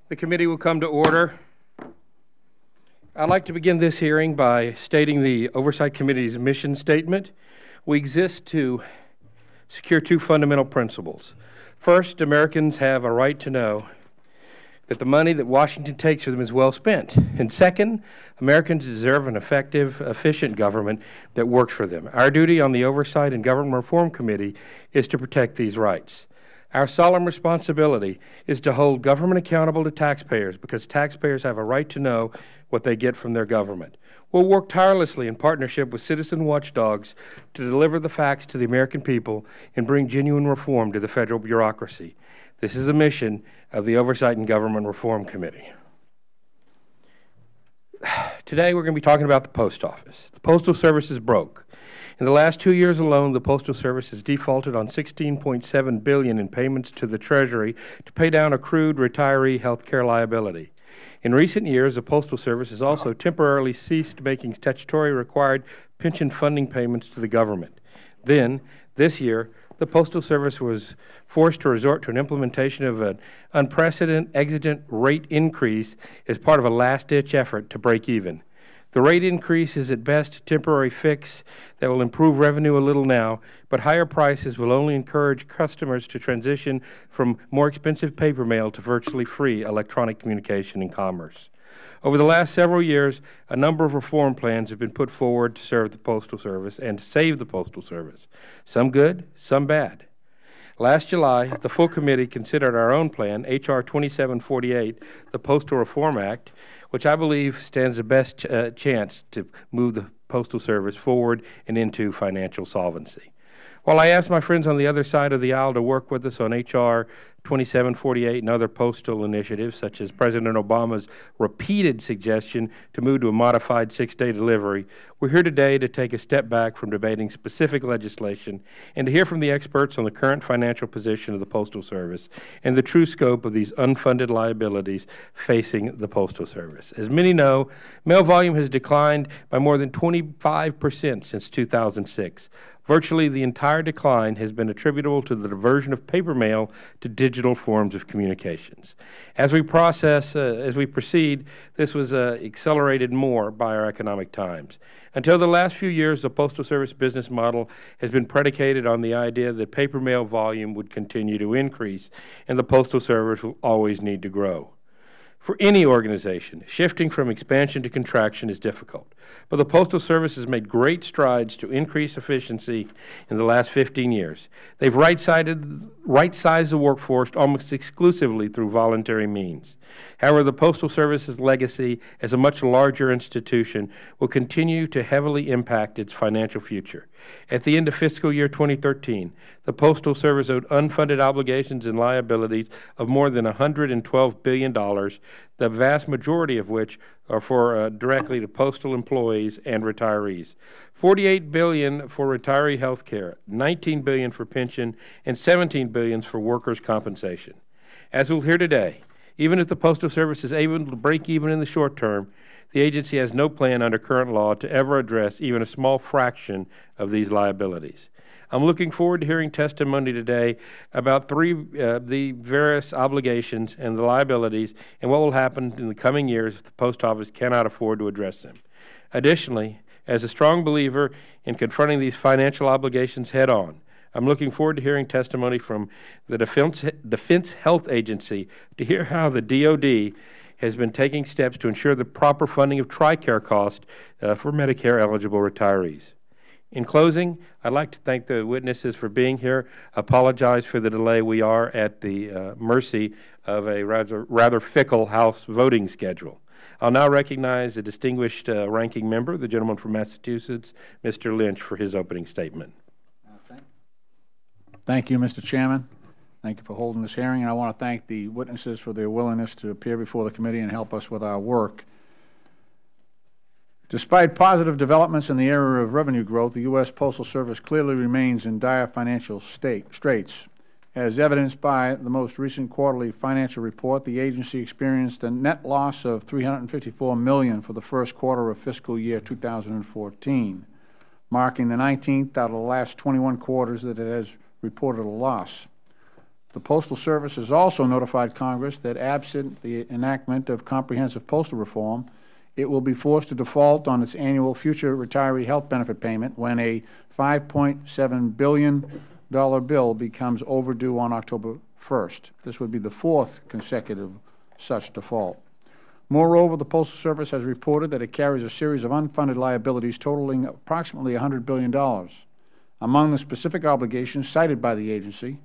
The committee will come to order. I'd like to begin this hearing by stating the Oversight Committee's mission statement. We exist to secure two fundamental principles. First, Americans have a right to know that the money that Washington takes from them is well spent. And second, Americans deserve an effective, efficient government that works for them. Our duty on the Oversight and Government Reform Committee is to protect these rights. Our solemn responsibility is to hold government accountable to taxpayers because taxpayers have a right to know what they get from their government. We'll work tirelessly in partnership with citizen watchdogs to deliver the facts to the American people and bring genuine reform to the federal bureaucracy. This is a mission of the Oversight and Government Reform Committee. Today we're going to be talking about the Post Office. The Postal Service is broke. In the last 2 years alone, the Postal Service has defaulted on $16.7 billion in payments to the Treasury to pay down accrued retiree health care liability. In recent years, the Postal Service has also temporarily ceased making statutory required pension funding payments to the government. Then, this year, the Postal Service was forced to resort to an implementation of an unprecedented exigent rate increase as part of a last-ditch effort to break even. The rate increase is at best a temporary fix that will improve revenue a little now, but higher prices will only encourage customers to transition from more expensive paper mail to virtually free electronic communication and commerce. Over the last several years, a number of reform plans have been put forward to serve the Postal Service and to save the Postal Service, some good, some bad. Last July, the full committee considered our own plan, H.R. 2748, the Postal Reform Act, which I believe stands the best chance to move the Postal Service forward and into financial solvency. While I asked my friends on the other side of the aisle to work with us on H.R. 2748 and other postal initiatives, such as President Obama's repeated suggestion to move to a modified 6-day delivery, we're here today to take a step back from debating specific legislation and to hear from the experts on the current financial position of the Postal Service and the true scope of these unfunded liabilities facing the Postal Service. As many know, mail volume has declined by more than 25% since 2006. Virtually the entire decline has been attributable to the diversion of paper mail to digital forms of communications. As we proceed, this was accelerated more by our economic times. Until the last few years, the Postal Service business model has been predicated on the idea that paper mail volume would continue to increase and the Postal Service will always need to grow. For any organization, shifting from expansion to contraction is difficult, but the Postal Service has made great strides to increase efficiency in the last 15 years. They've right-sized the workforce almost exclusively through voluntary means. However, the Postal Service's legacy as a much larger institution will continue to heavily impact its financial future. At the end of fiscal year 2013, the Postal Service owed unfunded obligations and liabilities of more than $112 billion, the vast majority of which are for directly to postal employees and retirees. $48 billion for retiree health care, $19 billion for pension, and $17 billion for workers' compensation. As we'll hear today, even if the Postal Service is able to break even in the short term, the agency has no plan under current law to ever address even a small fraction of these liabilities. I'm looking forward to hearing testimony today about the various obligations and the liabilities and what will happen in the coming years if the Post Office cannot afford to address them. Additionally, as a strong believer in confronting these financial obligations head-on, I'm looking forward to hearing testimony from the Defense Health Agency to hear how the DoD has been taking steps to ensure the proper funding of TRICARE costs for Medicare-eligible retirees. In closing, I'd like to thank the witnesses for being here, apologize for the delay. We are at the mercy of a rather fickle House voting schedule. I'll now recognize a distinguished ranking member, the gentleman from Massachusetts, Mr. Lynch, for his opening statement. Thank you, Mr. Chairman. Thank you for holding this hearing, and I want to thank the witnesses for their willingness to appear before the committee and help us with our work. Despite positive developments in the area of revenue growth, the U.S. Postal Service clearly remains in dire financial straits. As evidenced by the most recent quarterly financial report, the agency experienced a net loss of $354 million for the first quarter of fiscal year 2014, marking the 19th out of the last 21 quarters that it has reported a loss. The Postal Service has also notified Congress that absent the enactment of comprehensive postal reform, it will be forced to default on its annual future retiree health benefit payment when a $5.7 billion bill becomes overdue on October 1st. This would be the fourth consecutive such default. Moreover, the Postal Service has reported that it carries a series of unfunded liabilities totaling approximately $100 billion. Among the specific obligations cited by the agency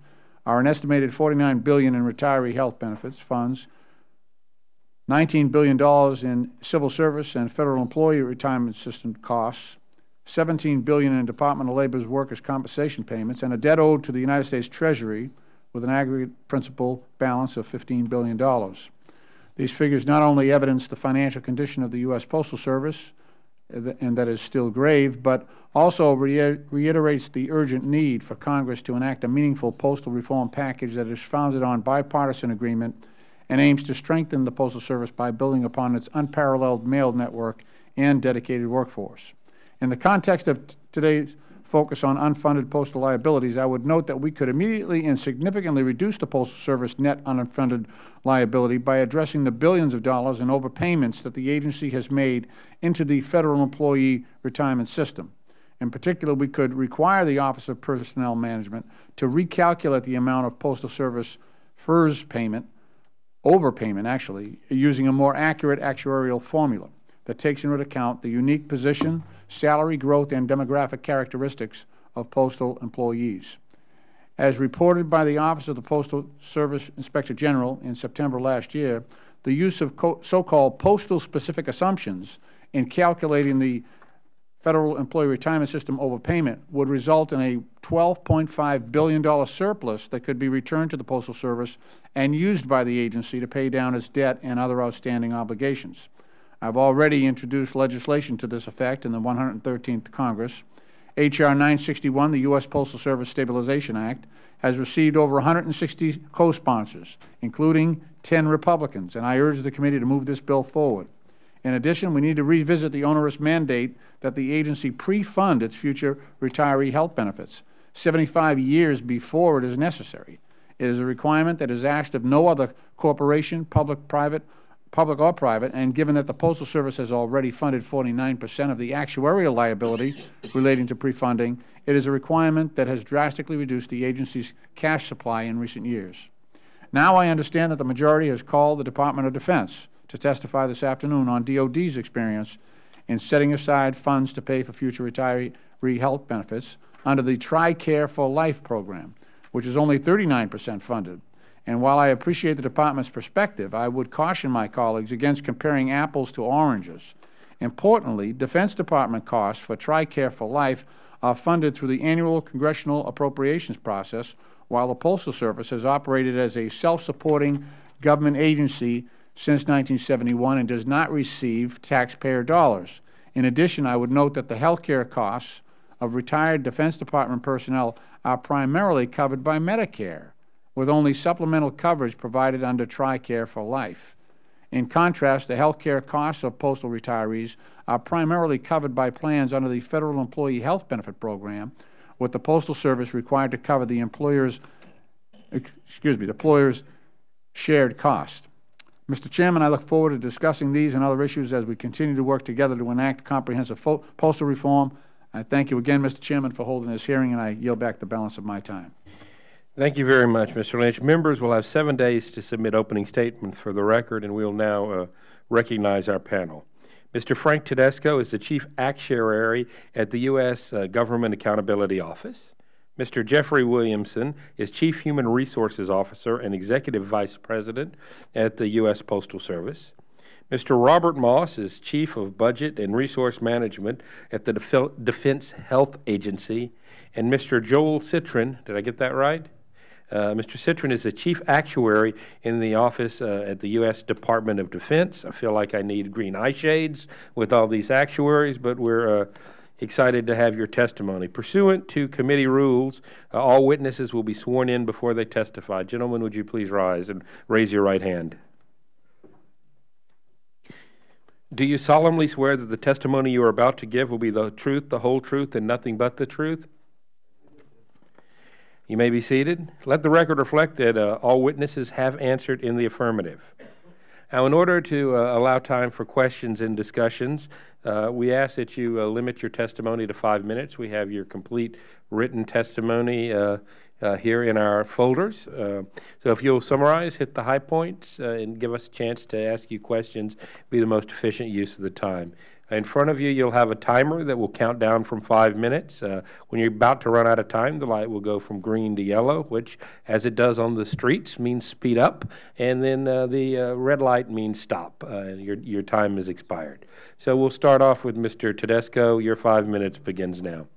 are an estimated $49 billion in retiree health benefits funds, $19 billion in civil service and federal employee retirement system costs, $17 billion in Department of Labor's workers' compensation payments, and a debt owed to the United States Treasury with an aggregate principal balance of $15 billion. These figures not only evidence the financial condition of the U.S. Postal Service, and that is still grave, but also reiterates the urgent need for Congress to enact a meaningful postal reform package that is founded on bipartisan agreement and aims to strengthen the Postal Service by building upon its unparalleled mail network and dedicated workforce. In the context of today's focus on unfunded postal liabilities, I would note that we could immediately and significantly reduce the Postal Service net unfunded liability by addressing the billions of dollars in overpayments that the agency has made into the Federal Employee Retirement System. In particular, we could require the Office of Personnel Management to recalculate the amount of Postal Service FERS payment, overpayment actually, using a more accurate actuarial formula that takes into account the unique position, salary growth, and demographic characteristics of postal employees. As reported by the Office of the Postal Service Inspector General in September last year, the use of so-called postal-specific assumptions in calculating the Federal Employee Retirement System overpayment would result in a $12.5 billion surplus that could be returned to the Postal Service and used by the agency to pay down its debt and other outstanding obligations. I've already introduced legislation to this effect in the 113th Congress. H.R. 961, the U.S. Postal Service Stabilization Act, has received over 160 co-sponsors, including 10 Republicans, and I urge the committee to move this bill forward. In addition, we need to revisit the onerous mandate that the agency pre-fund its future retiree health benefits 75 years before it is necessary. It is a requirement that is asked of no other corporation, public or private, and given that the Postal Service has already funded 49% of the actuarial liability relating to pre-funding, it is a requirement that has drastically reduced the agency's cash supply in recent years. Now I understand that the majority has called the Department of Defense to testify this afternoon on DOD's experience in setting aside funds to pay for future retiree health benefits under the TRICARE for Life program, which is only 39% funded. And while I appreciate the Department's perspective, I would caution my colleagues against comparing apples to oranges. Importantly, Defense Department costs for TRICARE for Life are funded through the annual congressional appropriations process, while the Postal Service has operated as a self-supporting government agency since 1971 and does not receive taxpayer dollars. In addition, I would note that the health care costs of retired Defense Department personnel are primarily covered by Medicare, with only supplemental coverage provided under TRICARE for Life. In contrast, the health care costs of postal retirees are primarily covered by plans under the Federal Employee Health Benefit Program, with the Postal Service required to cover the employer's shared cost. Mr. Chairman, I look forward to discussing these and other issues as we continue to work together to enact comprehensive postal reform. I thank you again, Mr. Chairman, for holding this hearing, and I yield back the balance of my time. Thank you very much, Mr. Lynch. Members will have 7 days to submit opening statements for the record, and we'll now recognize our panel. Mr. Frank Tedesco is the Chief Actuary at the U.S. Government Accountability Office. Mr. Jeffrey Williamson is Chief Human Resources Officer and Executive Vice President at the U.S. Postal Service. Mr. Robert Moss is Chief of Budget and Resource Management at the Defense Health Agency. And Mr. Joel Citron, did I get that right? Mr. Citron is the Chief Actuary in the office at the U.S. Department of Defense. I feel like I need green eye shades with all these actuaries, but we're excited to have your testimony. Pursuant to committee rules, all witnesses will be sworn in before they testify. Gentlemen, would you please rise and raise your right hand? Do you solemnly swear that the testimony you are about to give will be the truth, the whole truth, and nothing but the truth? You may be seated. Let the record reflect that all witnesses have answered in the affirmative. Now, in order to allow time for questions and discussions, we ask that you limit your testimony to 5 minutes. We have your complete written testimony here in our folders. So if you'll summarize, hit the high points, and give us a chance to ask you questions, be the most efficient use of the time. In front of you, you'll have a timer that will count down from 5 minutes. When you're about to run out of time, the light will go from green to yellow, which, as it does on the streets, means speed up, and then the red light means stop. Your time is expired. So we'll start off with Mr. Tedesco. Your 5 minutes begins now.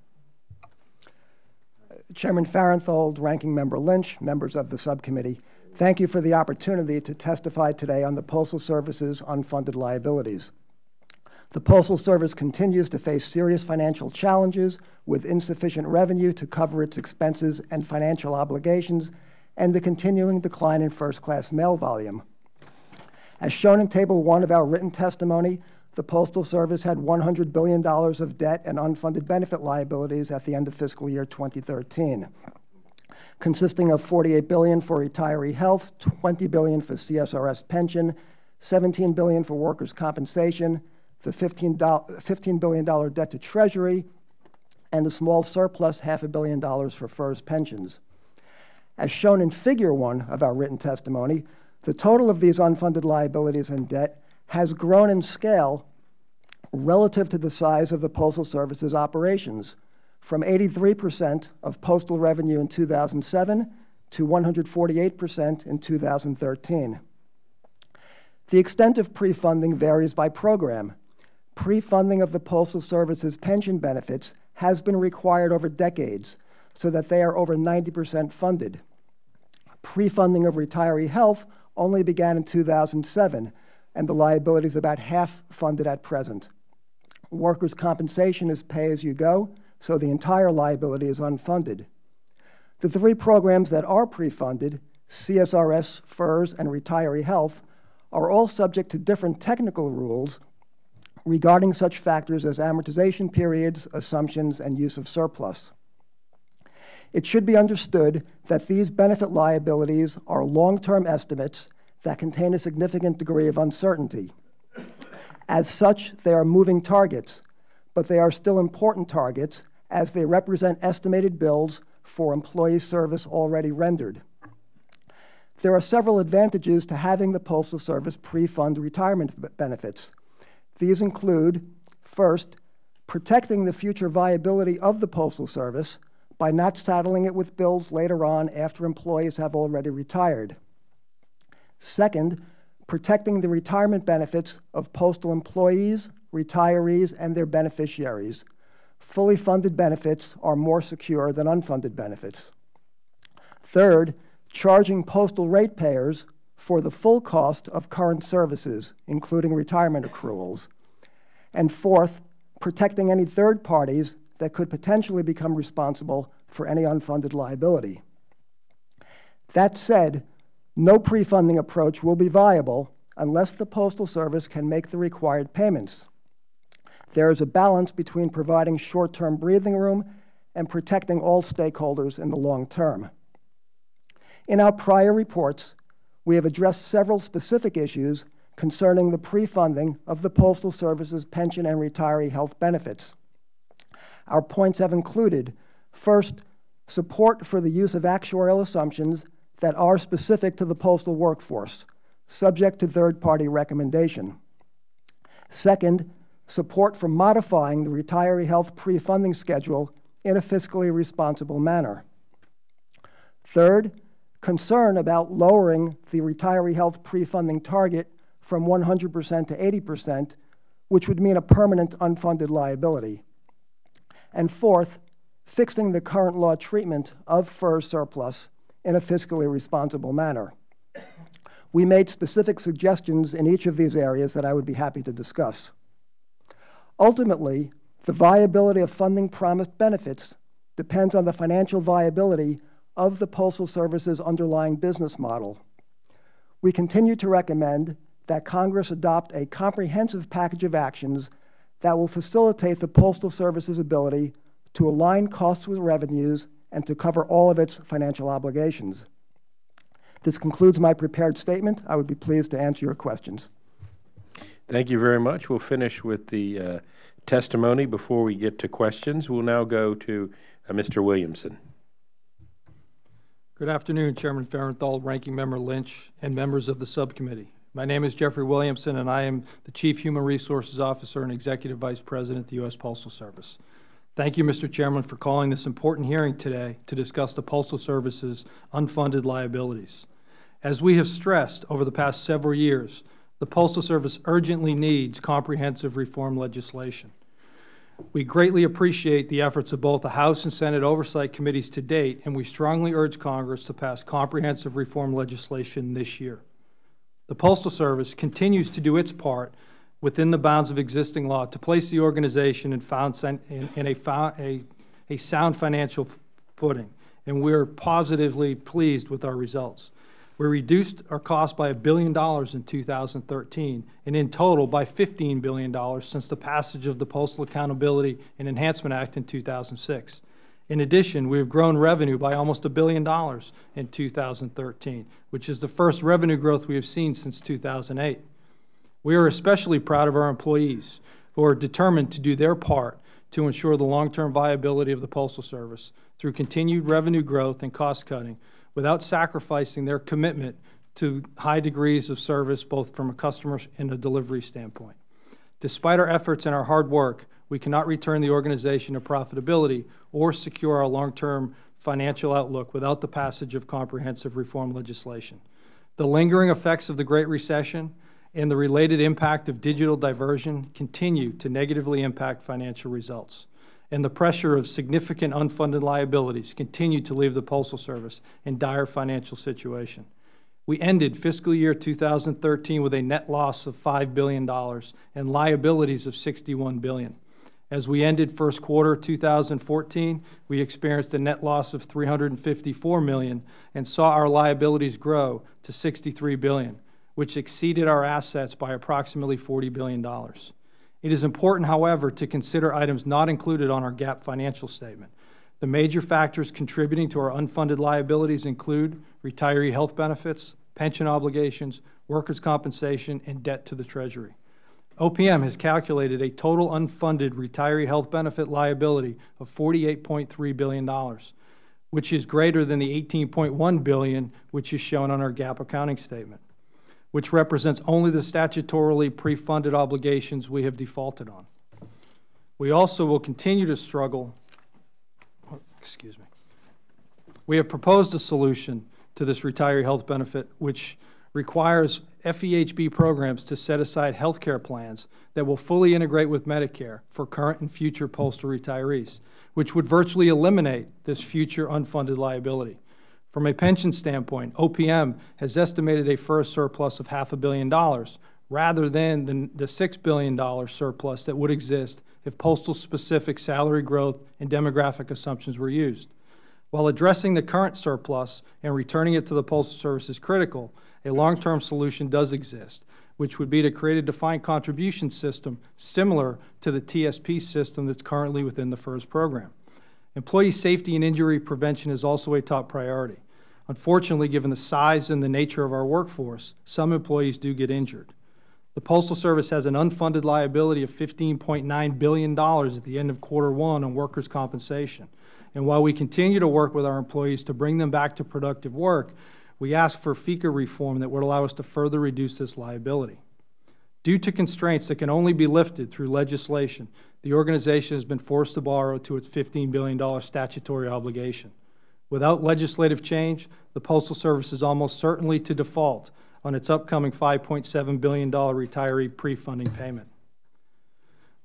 Chairman Farenthold, Ranking Member Lynch, members of the subcommittee, thank you for the opportunity to testify today on the Postal Service's unfunded liabilities. The Postal Service continues to face serious financial challenges with insufficient revenue to cover its expenses and financial obligations and the continuing decline in first-class mail volume. As shown in Table 1 of our written testimony, the Postal Service had $100 billion of debt and unfunded benefit liabilities at the end of fiscal year 2013, consisting of $48 billion for retiree health, $20 billion for CSRS pension, $17 billion for workers' compensation, the $15 billion debt to Treasury, and a small surplus, $500 million for FERS pensions. As shown in Figure 1 of our written testimony, the total of these unfunded liabilities and debt has grown in scale relative to the size of the Postal Service's operations, from 83% of postal revenue in 2007 to 148% in 2013. The extent of pre-funding varies by program. Pre-funding of the Postal Service's pension benefits has been required over decades, so that they are over 90% funded. Pre-funding of retiree health only began in 2007, and the liability is about half funded at present. Workers' compensation is pay-as-you-go, so the entire liability is unfunded. The three programs that are pre-funded, CSRS, FERS, and retiree health, are all subject to different technical rules regarding such factors as amortization periods, assumptions, and use of surplus. It should be understood that these benefit liabilities are long-term estimates that contain a significant degree of uncertainty. As such, they are moving targets, but they are still important targets as they represent estimated bills for employee service already rendered. There are several advantages to having the Postal Service pre-fund retirement benefits. These include, first, protecting the future viability of the Postal Service by not saddling it with bills later on after employees have already retired. Second, protecting the retirement benefits of postal employees, retirees, and their beneficiaries. Fully funded benefits are more secure than unfunded benefits. Third, charging postal ratepayers for the full cost of current services, including retirement accruals. And fourth, protecting any third parties that could potentially become responsible for any unfunded liability. That said, no pre-funding approach will be viable unless the Postal Service can make the required payments. There is a balance between providing short-term breathing room and protecting all stakeholders in the long term. In our prior reports, we have addressed several specific issues concerning the pre-funding of the Postal Service's pension and retiree health benefits. Our points have included, first, support for the use of actuarial assumptions that are specific to the postal workforce, subject to third-party recommendation. Second, support for modifying the retiree health pre-funding schedule in a fiscally responsible manner. Third, concern about lowering the retiree health pre-funding target from 100% to 80%, which would mean a permanent unfunded liability. And fourth, fixing the current law treatment of FERS surplus in a fiscally responsible manner. We made specific suggestions in each of these areas that I would be happy to discuss. Ultimately, the viability of funding promised benefits depends on the financial viability of the Postal Service's underlying business model. We continue to recommend that Congress adopt a comprehensive package of actions that will facilitate the Postal Service's ability to align costs with revenues and to cover all of its financial obligations. This concludes my prepared statement. I would be pleased to answer your questions. Thank you very much. We'll finish with the testimony before we get to questions. We'll now go to Mr. Williamson. Good afternoon, Chairman Farenthold, Ranking Member Lynch, and members of the subcommittee. My name is Jeffrey Williamson, and I am the Chief Human Resources Officer and Executive Vice President at the U.S. Postal Service. Thank you, Mr. Chairman, for calling this important hearing today to discuss the Postal Service's unfunded liabilities. As we have stressed over the past several years, the Postal Service urgently needs comprehensive reform legislation. We greatly appreciate the efforts of both the House and Senate Oversight Committees to date, and we strongly urge Congress to pass comprehensive reform legislation this year. The Postal Service continues to do its part within the bounds of existing law to place the organization in a sound financial footing, and we're positively pleased with our results. We reduced our cost by $1 billion in 2013, and in total by $15 billion since the passage of the Postal Accountability and Enhancement Act in 2006. In addition, we have grown revenue by almost $1 billion in 2013, which is the first revenue growth we have seen since 2008. We are especially proud of our employees, who are determined to do their part to ensure the long-term viability of the Postal Service through continued revenue growth and cost-cutting, without sacrificing their commitment to high degrees of service, both from a customer and a delivery standpoint. Despite our efforts and our hard work, we cannot return the organization to profitability or secure our long-term financial outlook without the passage of comprehensive reform legislation. The lingering effects of the Great Recession and the related impact of digital diversion continue to negatively impact financial results, and the pressure of significant unfunded liabilities continue to leave the Postal Service in dire financial situation. We ended fiscal year 2013 with a net loss of $5 billion and liabilities of $61 billion. As we ended first quarter 2014, we experienced a net loss of $354 million and saw our liabilities grow to $63 billion, which exceeded our assets by approximately $40 billion. It is important, however, to consider items not included on our GAAP financial statement. The major factors contributing to our unfunded liabilities include retiree health benefits, pension obligations, workers' compensation, and debt to the Treasury. OPM has calculated a total unfunded retiree health benefit liability of $48.3 billion, which is greater than the $18.1 billion which is shown on our GAAP accounting statement, which represents only the statutorily pre-funded obligations we have defaulted on. We also will continue to struggle. We have proposed a solution to this retiree health benefit, which requires FEHB programs to set aside health care plans that will fully integrate with Medicare for current and future postal retirees, which would virtually eliminate this future unfunded liability. From a pension standpoint, OPM has estimated a first surplus of $500 million rather than the $6 billion surplus that would exist if postal-specific salary growth and demographic assumptions were used. While addressing the current surplus and returning it to the Postal Service is critical, a long-term solution does exist, which would be to create a defined contribution system similar to the TSP system that's currently within the FERS program. Employee safety and injury prevention is also a top priority. Unfortunately, given the size and the nature of our workforce, some employees do get injured. The Postal Service has an unfunded liability of $15.9 billion at the end of quarter one on workers' compensation. And while we continue to work with our employees to bring them back to productive work, we ask for FECA reform that would allow us to further reduce this liability. Due to constraints that can only be lifted through legislation, the organization has been forced to borrow to its $15 billion statutory obligation. Without legislative change, the Postal Service is almost certainly to default on its upcoming $5.7 billion retiree pre-funding payment.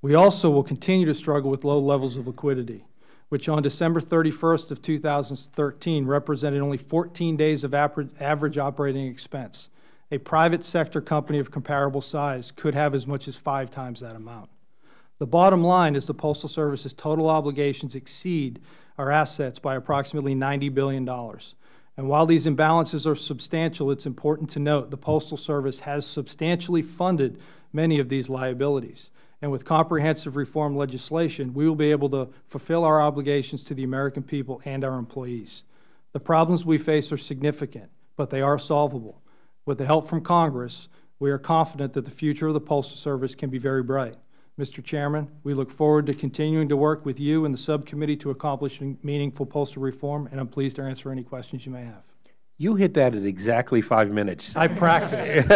We also will continue to struggle with low levels of liquidity, which on December 31st of 2013 represented only 14 days of average operating expense. A private sector company of comparable size could have as much as 5 times that amount. The bottom line is the Postal Service's total obligations exceed our assets by approximately $90 billion. And while these imbalances are substantial, it's important to note the Postal Service has substantially funded many of these liabilities. And with comprehensive reform legislation, we will be able to fulfill our obligations to the American people and our employees. The problems we face are significant, but they are solvable. With the help from Congress, we are confident that the future of the Postal Service can be very bright. Mr. Chairman, we look forward to continuing to work with you and the subcommittee to accomplish meaningful postal reform, and I'm pleased to answer any questions you may have. You hit that at exactly 5 minutes. I practiced.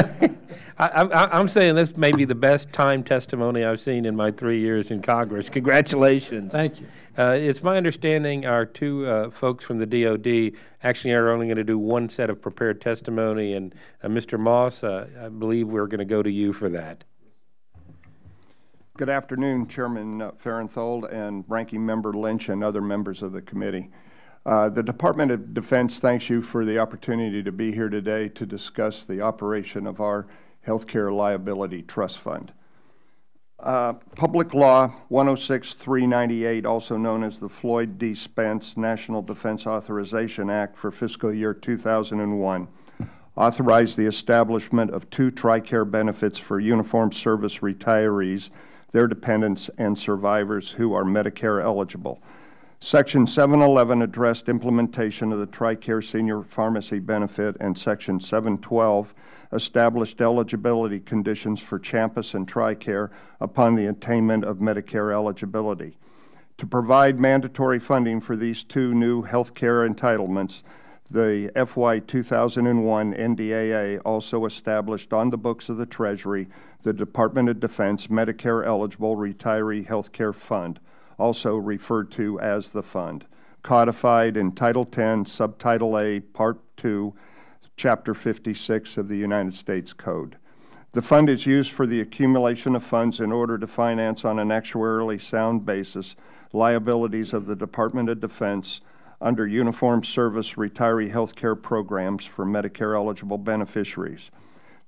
I'm saying this may be the best timed testimony I've seen in my 3 years in Congress. Congratulations. Thank you. It's my understanding our two folks from the DOD actually are only going to do one set of prepared testimony, and Mr. Moss, I believe we're going to go to you for that. Good afternoon, Chairman Farenthold and Ranking Member Lynch and other members of the committee. The Department of Defense thanks you for the opportunity to be here today to discuss the operation of our Healthcare Liability Trust Fund. Public Law 106-398, also known as the Floyd D. Spence National Defense Authorization Act for fiscal year 2001, authorized the establishment of 2 TRICARE benefits for uniformed service retirees, their dependents, and survivors who are Medicare eligible. Section 711 addressed implementation of the TRICARE Senior Pharmacy Benefit, and Section 712 established eligibility conditions for CHAMPUS and TRICARE upon the attainment of Medicare eligibility. To provide mandatory funding for these 2 new health care entitlements, the FY 2001 NDAA also established on the books of the Treasury the Department of Defense Medicare-Eligible Retiree Health Care Fund, also referred to as the Fund, codified in Title 10, Subtitle A, Part 2, Chapter 56 of the United States Code. The fund is used for the accumulation of funds in order to finance on an actuarially sound basis liabilities of the Department of Defense under Uniformed Service Retiree Health Care programs for Medicare-eligible beneficiaries.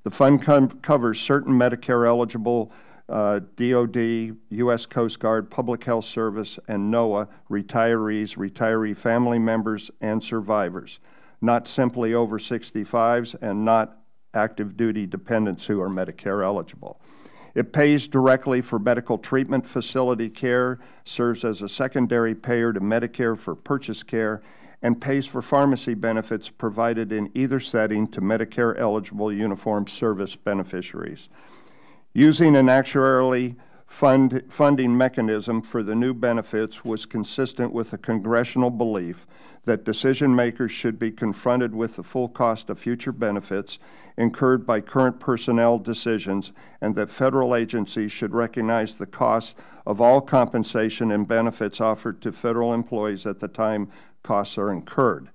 The fund covers certain Medicare-eligible DOD, U.S. Coast Guard, Public Health Service, and NOAA retirees, retiree family members, and survivors, not simply over 65s and not active duty dependents who are Medicare eligible. It pays directly for medical treatment facility care, serves as a secondary payer to Medicare for purchase care, and pays for pharmacy benefits provided in either setting to Medicare-eligible uniformed service beneficiaries. Using an actuarially funding mechanism for the new benefits was consistent with a congressional belief that decision makers should be confronted with the full cost of future benefits incurred by current personnel decisions, and that federal agencies should recognize the cost of all compensation and benefits offered to federal employees at the time costs are incurred.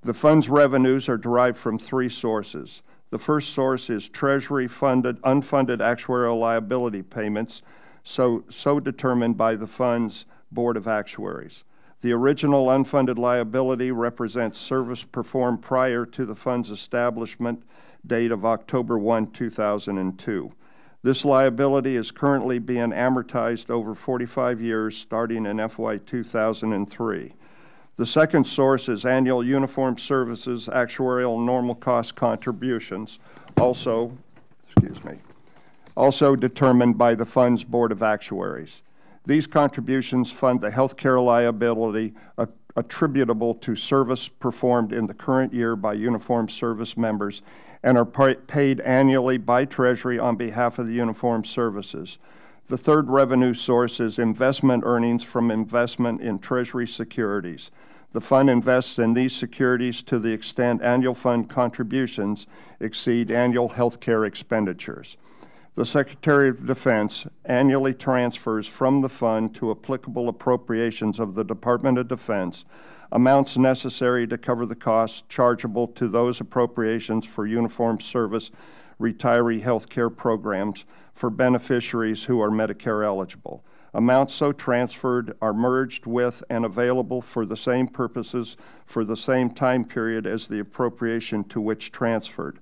The fund's revenues are derived from 3 sources. The first source is Treasury-funded, unfunded actuarial liability payments, so determined by the fund's Board of Actuaries. The original unfunded liability represents service performed prior to the fund's establishment date of October 1, 2002. This liability is currently being amortized over 45 years, starting in FY 2003. The second source is annual uniformed services actuarial normal cost contributions, also determined by the fund's Board of Actuaries. These contributions fund the health care liability attributable to service performed in the current year by uniformed service members and are paid annually by Treasury on behalf of the uniformed services. The third revenue source is investment earnings from investment in Treasury securities. The fund invests in these securities to the extent annual fund contributions exceed annual health care expenditures. The Secretary of Defense annually transfers from the fund to applicable appropriations of the Department of Defense amounts necessary to cover the costs chargeable to those appropriations for uniformed service retiree health care programs for beneficiaries who are Medicare eligible. Amounts so transferred are merged with and available for the same purposes for the same time period as the appropriation to which transferred.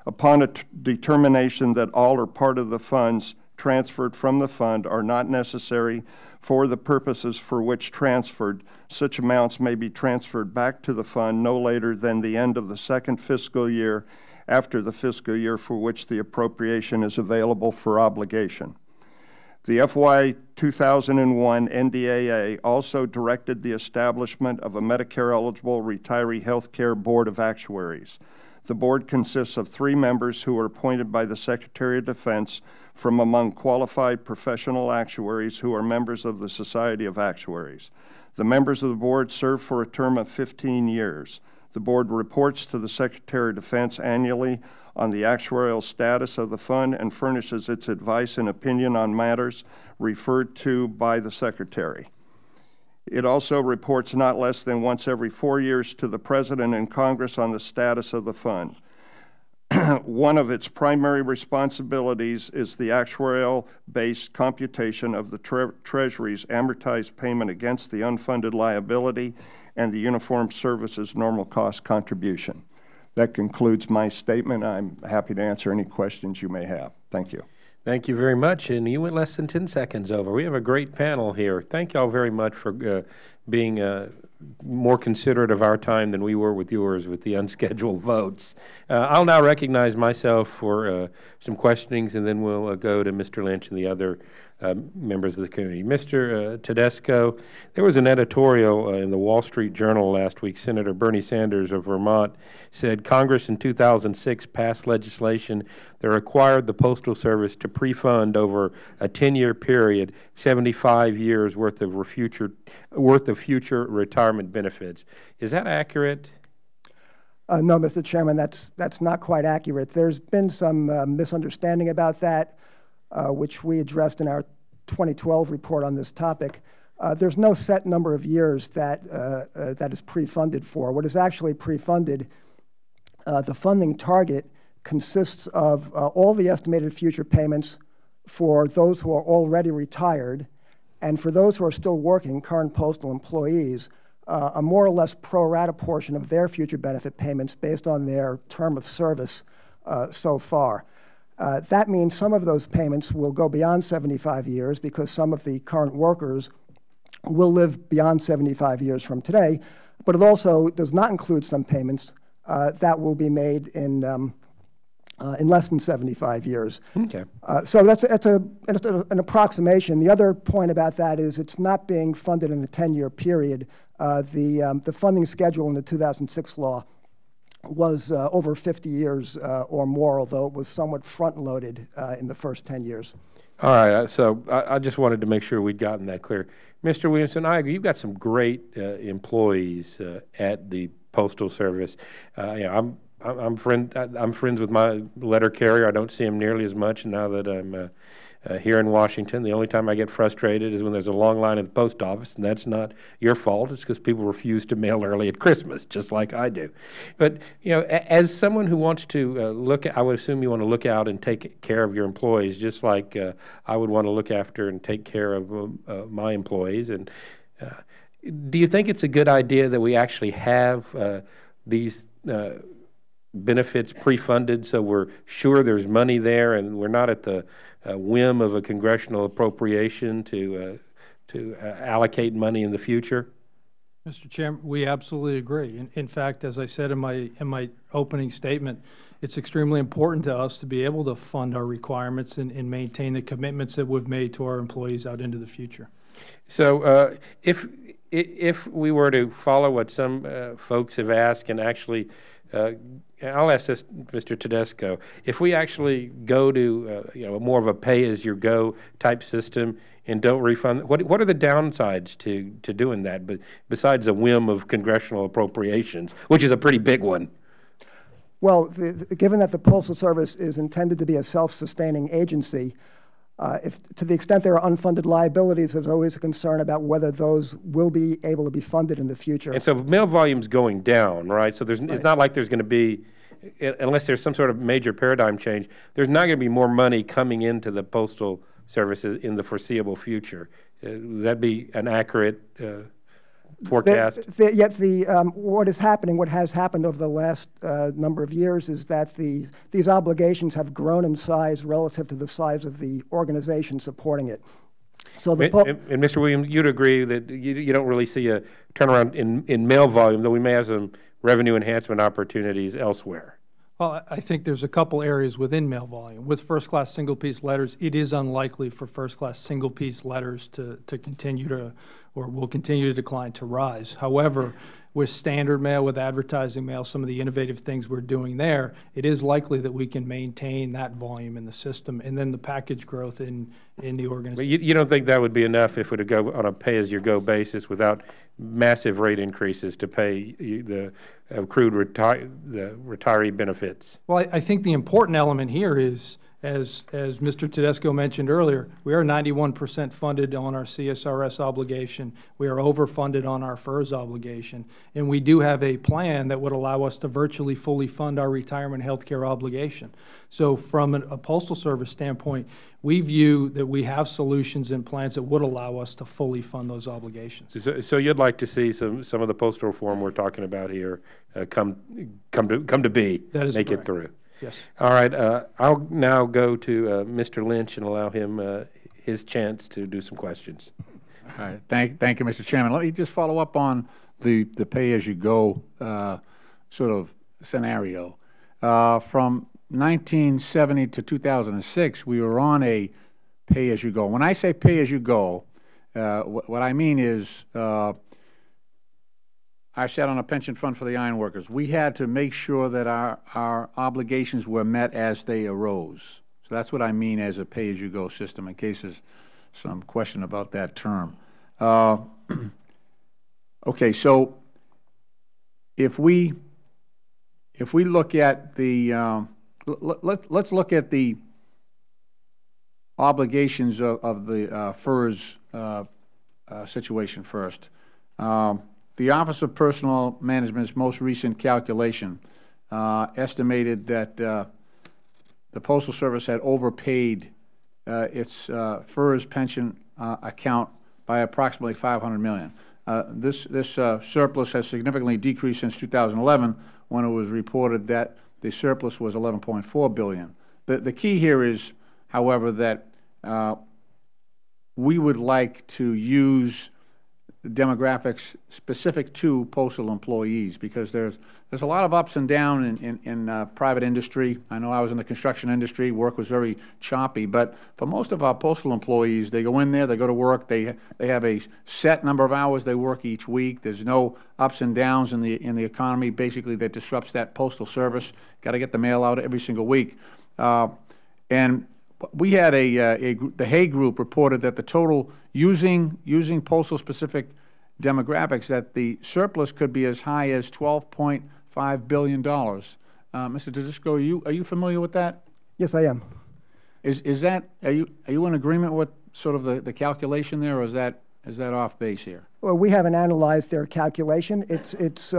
Upon a determination that all or part of the funds transferred from the fund are not necessary for the purposes for which transferred, such amounts may be transferred back to the fund no later than the end of the second fiscal year after the fiscal year for which the appropriation is available for obligation. The FY 2001 NDAA also directed the establishment of a Medicare-eligible retiree health care board of actuaries. The board consists of 3 members who are appointed by the Secretary of Defense from among qualified professional actuaries who are members of the Society of Actuaries. The members of the board serve for a term of 15 years. The board reports to the Secretary of Defense annually on the actuarial status of the fund and furnishes its advice and opinion on matters referred to by the Secretary. It also reports not less than once every 4 years to the President and Congress on the status of the fund. One of its primary responsibilities is the actuarial-based computation of the Treasury's amortized payment against the unfunded liability and the uniformed services normal cost contribution. That concludes my statement. I'm happy to answer any questions you may have. Thank you. Thank you very much, and you went less than 10 seconds over. We have a great panel here. Thank you all very much for being more considerate of our time than we were with yours with the unscheduled votes. I'll now recognize myself for some questionings, and then we'll go to Mr. Lynch and the other members of the committee. Mr. Tedesco, there was an editorial in the Wall Street Journal last week. Senator Bernie Sanders of Vermont said Congress in 2006 passed legislation that required the Postal Service to pre-fund over a 10-year period 75 years worth of future retirement benefits. Is that accurate? No, Mr. Chairman, that's not quite accurate. There's been some misunderstanding about that, which we addressed in our 2012 report on this topic. There's no set number of years that that is pre-funded for. What is actually pre-funded, the funding target consists of all the estimated future payments for those who are already retired, and for those who are still working, current postal employees, a more or less pro rata portion of their future benefit payments based on their term of service so far. That means some of those payments will go beyond 75 years because some of the current workers will live beyond 75 years from today, but it also does not include some payments that will be made in less than 75 years. Okay. So that's an approximation. The other point about that is it's not being funded in a 10-year period. The funding schedule in the 2006 law was over 50 years or more, although it was somewhat front-loaded in the first 10 years. All right, so I just wanted to make sure we'd gotten that clear. Mr. Williamson, I agree. You've got some great employees at the Postal Service. I'm friends with my letter carrier. I don't see him nearly as much now that I'm here in Washington. The only time I get frustrated is when there's a long line at the post office, and that's not your fault. It's because people refuse to mail early at Christmas, just like I do. But as someone who wants to I would assume you want to look out and take care of your employees, just like I would want to look after and take care of my employees. And do you think it's a good idea that we actually have these benefits pre-funded so we're sure there's money there and we're not at the whim of a congressional appropriation to allocate money in the future? Mr. Chairman, we absolutely agree. In fact, as I said in my opening statement, it's extremely important to us to be able to fund our requirements and maintain the commitments that we've made to our employees out into the future. So if we were to follow what some folks have asked and actually I'll ask this, Mr. Tedesco. If we actually go to more of a pay-as-you-go type system and don't refund, what are the downsides to doing that? But besides a whim of congressional appropriations, which is a pretty big one. Well, given that the Postal Service is intended to be a self-sustaining agency, to the extent there are unfunded liabilities, there's always a concern about whether those will be able to be funded in the future. And so mail volume's going down, right? So it's not like there's going to be, unless there's some sort of major paradigm change, there's not going to be more money coming into the Postal Services in the foreseeable future. Would that be an accurate forecast? What has happened over the last number of years is that these obligations have grown in size relative to the size of the organization supporting it. So and Mr. Williams, you'd agree that you don't really see a turnaround in mail volume, though we may have some revenue enhancement opportunities elsewhere. Well, I think there's a couple areas within mail volume. With first-class single-piece letters, it is unlikely for first-class single-piece letters to continue to, or will continue to decline, to rise. However, with standard mail, with advertising mail, some of the innovative things we're doing there, it is likely that we can maintain that volume in the system, and then the package growth in the organization. But you don't think that would be enough if it would go on a pay-as-you-go basis without massive rate increases to pay the accrued retiree benefits? Well, I think the important element here is, as Mr. Tedesco mentioned earlier, we are 91% funded on our CSRS obligation. We are overfunded on our FERS obligation. And we do have a plan that would allow us to virtually fully fund our retirement health care obligation. So from a Postal Service standpoint, we view that we have solutions and plans that would allow us to fully fund those obligations. So you'd like to see some of the postal reform we're talking about here come to be, That is make correct. it through. Yes. All right. I'll now go to Mr. Lynch and allow him his chance to do some questions. All right. Thank you, Mr. Chairman. Let me just follow up on the pay-as-you-go sort of scenario. From 1970 to 2006, we were on a pay-as-you-go. When I say pay-as-you-go, what I mean is I sat on a pension fund for the iron workers. We had to make sure that our obligations were met as they arose. So that's what I mean as a pay-as-you-go system, in case there's some question about that term. Okay, so if we look at the let's look at the obligations of the FERS situation first. The Office of Personnel Management's most recent calculation estimated that the Postal Service had overpaid its FERS pension account by approximately $500 million. This surplus has significantly decreased since 2011, when it was reported that the surplus was $11.4 billion. The key here is, however, that we would like to use demographics specific to postal employees, because there's a lot of ups and downs in private industry. I know I was in the construction industry. Work was very choppy, but for most of our postal employees, they go in there, they go to work, they have a set number of hours they work each week. There's no ups and downs in the economy, basically, that disrupts that postal service. Got to get the mail out every single week. And we had the Hay Group reported that the total using postal-specific demographics, that the surplus could be as high as $12.5 billion. Mr. Tedesco, are you familiar with that? Yes, I am. Is that, are you in agreement with sort of the calculation there, or is that off base here? Well, we haven't analyzed their calculation. It's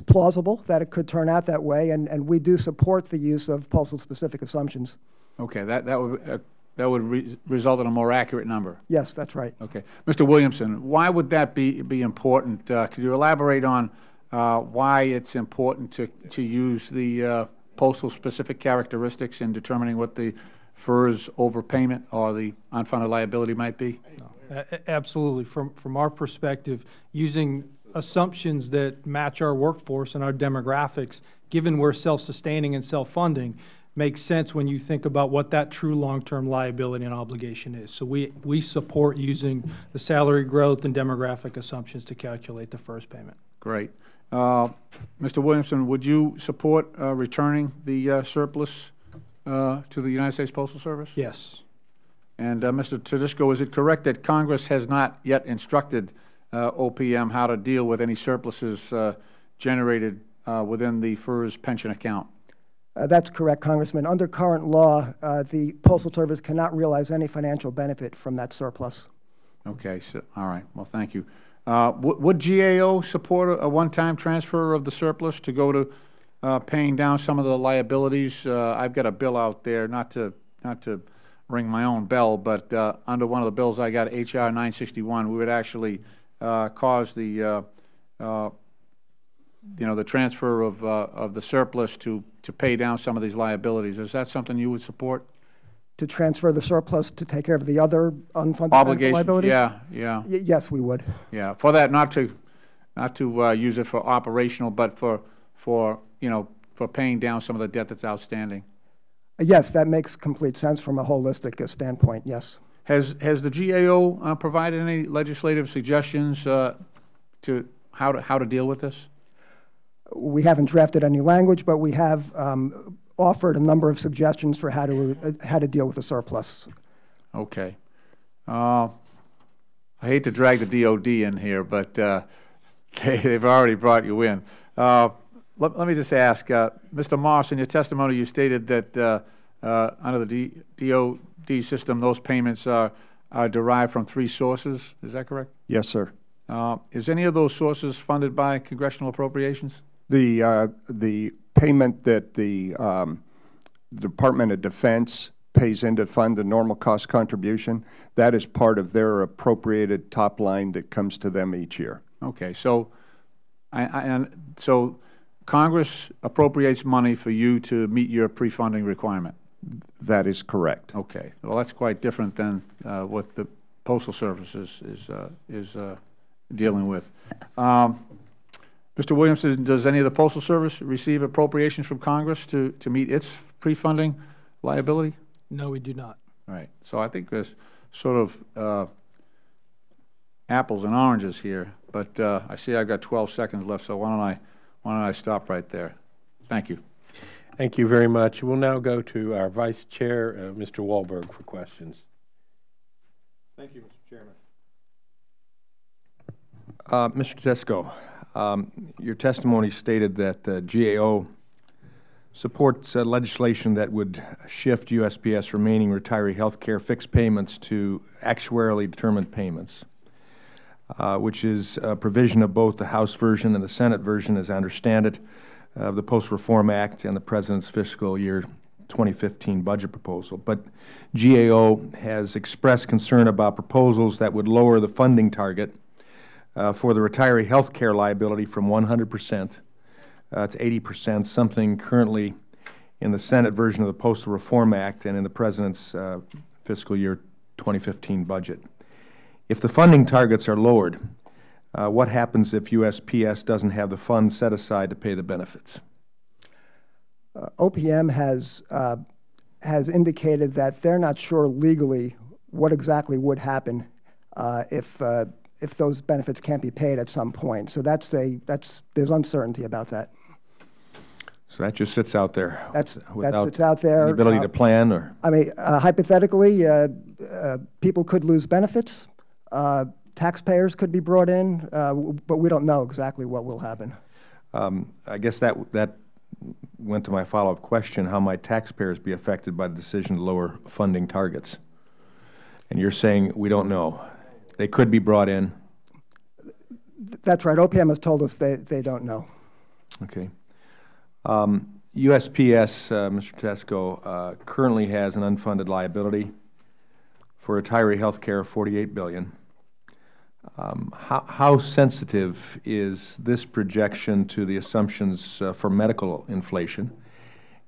plausible that it could turn out that way, and we do support the use of postal-specific assumptions. Okay, that would result in a more accurate number. Yes, that's right. Okay, Mr. Williamson, why would that be important? Could you elaborate on why it's important to use the postal-specific characteristics in determining what the FERS overpayment or the unfunded liability might be? No, absolutely. From our perspective, using assumptions that match our workforce and our demographics, given we're self-sustaining and self-funding, makes sense when you think about what that true long-term liability and obligation is. So we support using the salary growth and demographic assumptions to calculate the FERS payment. Great. Mr. Williamson, would you support returning the surplus to the United States Postal Service? Yes. And Mr. Tedesco, is it correct that Congress has not yet instructed OPM how to deal with any surpluses generated within the FERS pension account? That's correct, Congressman. Under current law, the Postal Service cannot realize any financial benefit from that surplus. Okay, so, all right. Well, thank you. Would GAO support a one-time transfer of the surplus to go to paying down some of the liabilities? I've got a bill out there, not to ring my own bell, but under one of the bills I got, HR 961, we would actually cause the the transfer of the surplus to pay down some of these liabilities. Is that something you would support? To transfer the surplus to take care of the other unfunded Obligations, liabilities? yeah. Yes, we would. Yeah, for that, not to use it for operational, but for for paying down some of the debt that's outstanding? Yes, that makes complete sense from a holistic standpoint, yes. Has the GAO provided any legislative suggestions to how to deal with this? We haven't drafted any language, but we have offered a number of suggestions for how to deal with the surplus. Okay. I hate to drag the DOD in here, but they've already brought you in. Let me just ask, Mr. Moss, in your testimony you stated that under the DOD system those payments are derived from 3 sources. Is that correct? Yes, sir. Is any of those sources funded by congressional appropriations? The payment that the Department of Defense pays in to fund the normal cost contribution, that is part of their appropriated top line that comes to them each year. Okay, so so Congress appropriates money for you to meet your pre-funding requirement. That is correct. Okay, well that's quite different than what the Postal Service is dealing with. Mr. Williamson, does any of the Postal Service receive appropriations from Congress to meet its pre-funding liability? No, we do not. All right. So I think there's sort of apples and oranges here, but I see I've got 12 seconds left, so why don't I stop right there? Thank you. Thank you very much. We'll now go to our Vice Chair, Mr. Wahlberg, for questions. Thank you, Mr. Chairman. Mr. Tedesco, your testimony stated that GAO supports legislation that would shift USPS remaining retiree health care fixed payments to actuarially determined payments, which is a provision of both the House version and the Senate version, as I understand it, of the Postal Reform Act and the President's fiscal year 2015 budget proposal. But GAO has expressed concern about proposals that would lower the funding target for the retiree health care liability from 100% to 80%, something currently in the Senate version of the Postal Reform Act and in the President's fiscal year 2015 budget. If the funding targets are lowered, what happens if USPS doesn't have the funds set aside to pay the benefits? OPM has indicated that they're not sure legally what exactly would happen if those benefits can't be paid at some point. So there's uncertainty about that. So that just sits out there without it's out there. The ability to plan, or I mean, hypothetically, people could lose benefits. Taxpayers could be brought in, but we don't know exactly what will happen. I guess that went to my follow-up question: how might taxpayers be affected by the decision to lower funding targets? And you're saying we don't know. They could be brought in. That's right. OPM has told us they don't know. Okay. USPS, Mr. Tedesco, currently has an unfunded liability for retiree health care of $48 billion. How sensitive is this projection to the assumptions for medical inflation?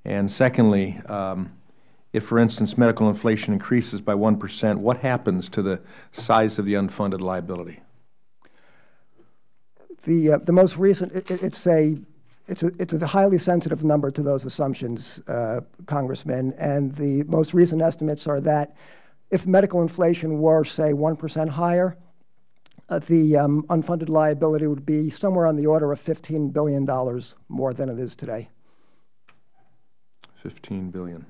And secondly, if, for instance, medical inflation increases by 1%, what happens to the size of the unfunded liability? The most recent, it's a highly sensitive number to those assumptions, Congressman, and the most recent estimates are that if medical inflation were, say, 1% higher, the unfunded liability would be somewhere on the order of $15 billion more than it is today. $15 billion.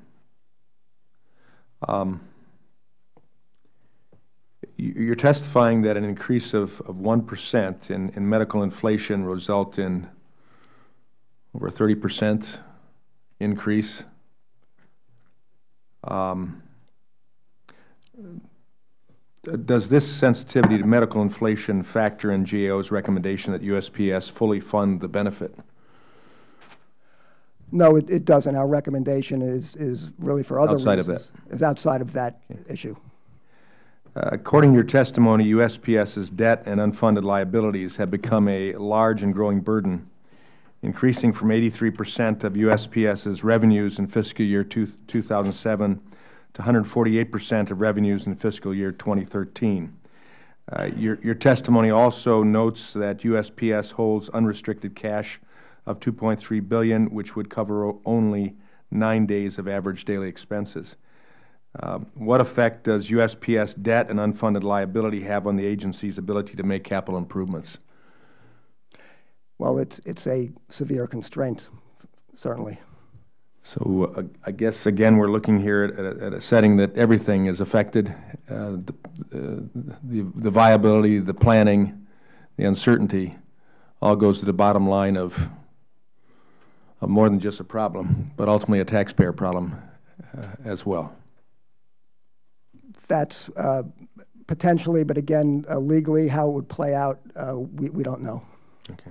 You're testifying that an increase of 1% in medical inflation will result in over a 30% increase. Does this sensitivity to medical inflation factor in GAO's recommendation that USPS fully fund the benefit? No, it doesn't. Our recommendation is really for other outside reasons. Of that. Is outside of that issue. According to your testimony, USPS's debt and unfunded liabilities have become a large and growing burden, increasing from 83% of USPS's revenues in fiscal year 2007 to 148% of revenues in fiscal year 2013. Your testimony also notes that USPS holds unrestricted cash of $2.3 billion, which would cover only 9 days of average daily expenses. What effect does USPS debt and unfunded liability have on the agency's ability to make capital improvements? Well, it's a severe constraint, certainly. So I guess, again, we're looking here at a setting that everything is affected, the viability, the planning, the uncertainty, all goes to the bottom line of more than just a problem, but ultimately a taxpayer problem as well. That's potentially, but again, legally, how it would play out, we don't know. Okay.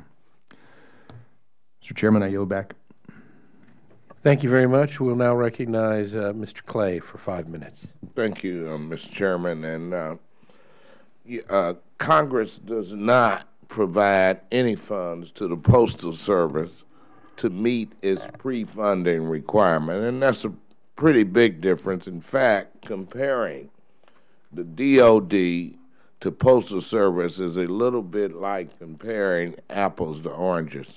Mr. Chairman, I yield back. Thank you very much. We'll now recognize Mr. Clay for 5 minutes. Thank you, Mr. Chairman. And Congress does not provide any funds to the Postal Service to meet its pre-funding requirement, and that's a pretty big difference. In fact, comparing the DOD to Postal Service is a little bit like comparing apples to oranges.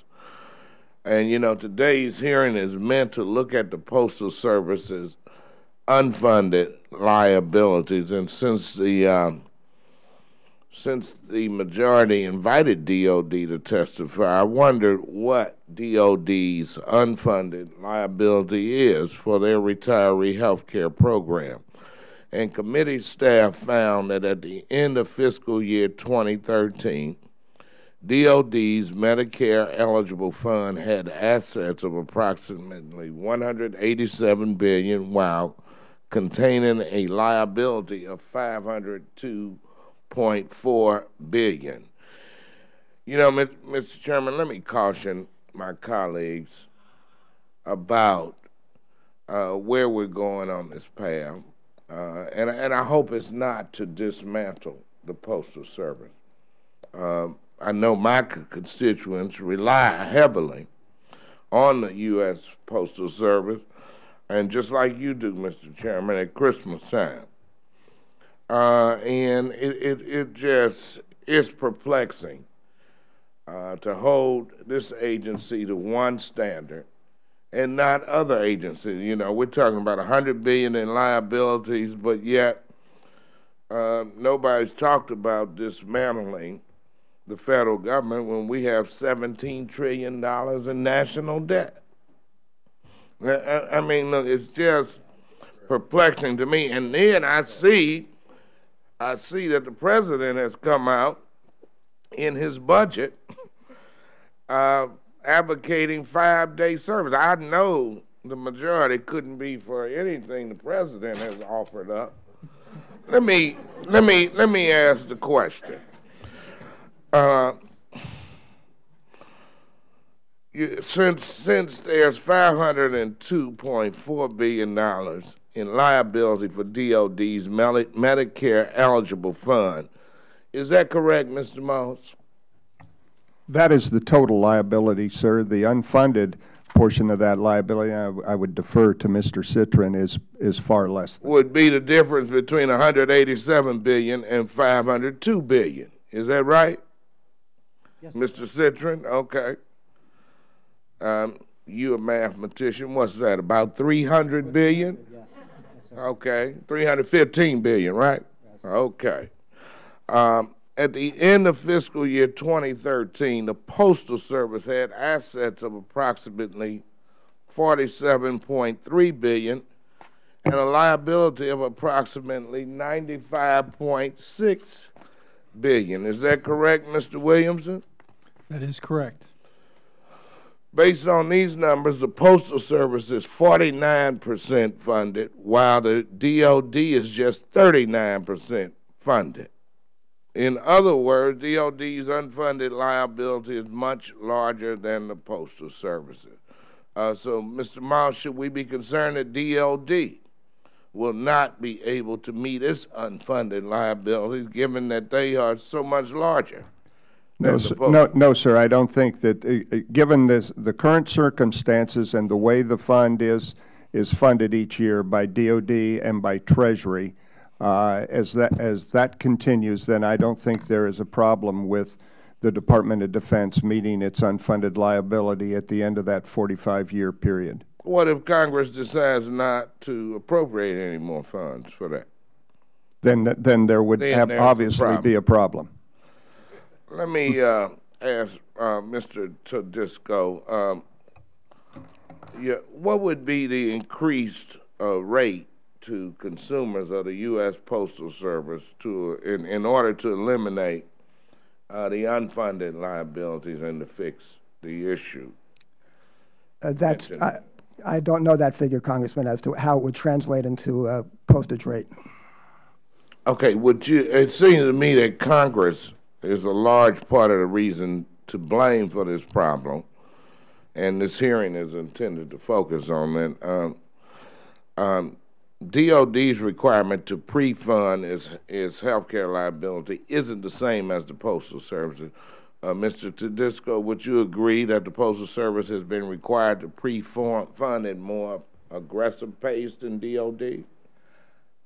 And, you know, today's hearing is meant to look at the Postal Service's unfunded liabilities. And since the majority invited DOD to testify, I wondered what DOD's unfunded liability is for their retiree health care program. And committee staff found that at the end of fiscal year 2013, DOD's Medicare eligible fund had assets of approximately $187 billion, while containing a liability of $502.4 billion. You know, Mr. Chairman, let me caution my colleagues about where we're going on this path, and I hope it's not to dismantle the Postal Service. I know my constituents rely heavily on the U.S. Postal Service, and just like you do, Mr. Chairman, at Christmas time. And it just is perplexing to hold this agency to one standard and not other agencies. You know, we're talking about $100 billion in liabilities, but yet nobody's talked about dismantling the federal government when we have $17 trillion in national debt. I mean, look, it's just perplexing to me. And then I see that the president has come out in his budget advocating 5-day service. I know the majority couldn't be for anything the president has offered up. Let me ask the question. Since there's $502.4 billion in liability for DOD's Medicare eligible fund, is that correct, Mr. Moss? That is the total liability, sir. The unfunded portion of that liability, I would defer to Mr. Citrin, is far less. Would be the difference between $187 billion and $502 billion. Is that right? Yes, Mr. Citrin? Okay. You a mathematician. What's that, about $300 billion? Yes. Okay. $315 billion, right? Yes. Okay. At the end of fiscal year 2013, the Postal Service had assets of approximately $47.3 billion and a liability of approximately $95.6 billion. Is that correct, Mr. Williamson? That is correct. Based on these numbers, the Postal Service is 49% funded, while the DOD is just 39% funded. In other words, DOD's unfunded liability is much larger than the Postal Service's. So, Mr. Moss, should we be concerned that DOD will not be able to meet its unfunded liabilities, given that they are so much larger? No, sir. I don't think that, given the current circumstances and the way the fund is funded each year by DOD and by Treasury, as that continues, then I don't think there is a problem with the Department of Defense meeting its unfunded liability at the end of that 45-year period. What if Congress decides not to appropriate any more funds for that? Then there would obviously be a problem. Let me ask Mr. Tedisco, what would be the increased rate to consumers of the U.S. Postal Service in order to eliminate the unfunded liabilities and to fix the issue? I don't know that figure, Congressman, as to how it would translate into a postage rate. Okay, it seems to me that Congress is a large part of the reason to blame for this problem, and this hearing is intended to focus on that. DOD's requirement to pre-fund its health care liability isn't the same as the Postal Service. Mr. Tedisco, would you agree that the Postal Service has been required to pre-fund at more aggressive pace than DOD?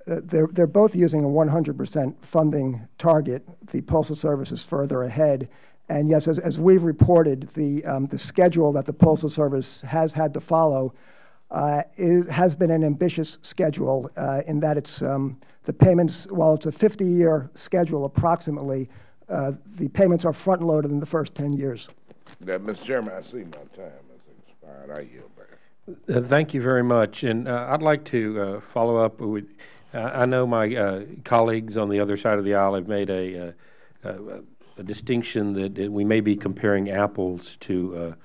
They're both using a 100% funding target. The Postal Service is further ahead. And yes, as we've reported, the schedule that the Postal Service has had to follow has been an ambitious schedule in that it's the payments, while it's a 50-year schedule approximately, the payments are front-loaded in the first 10 years. Mr. Chairman, I see my time has expired. I yield back. Thank you very much. And I'd like to follow up with, I know my colleagues on the other side of the aisle have made a distinction that we may be comparing apples to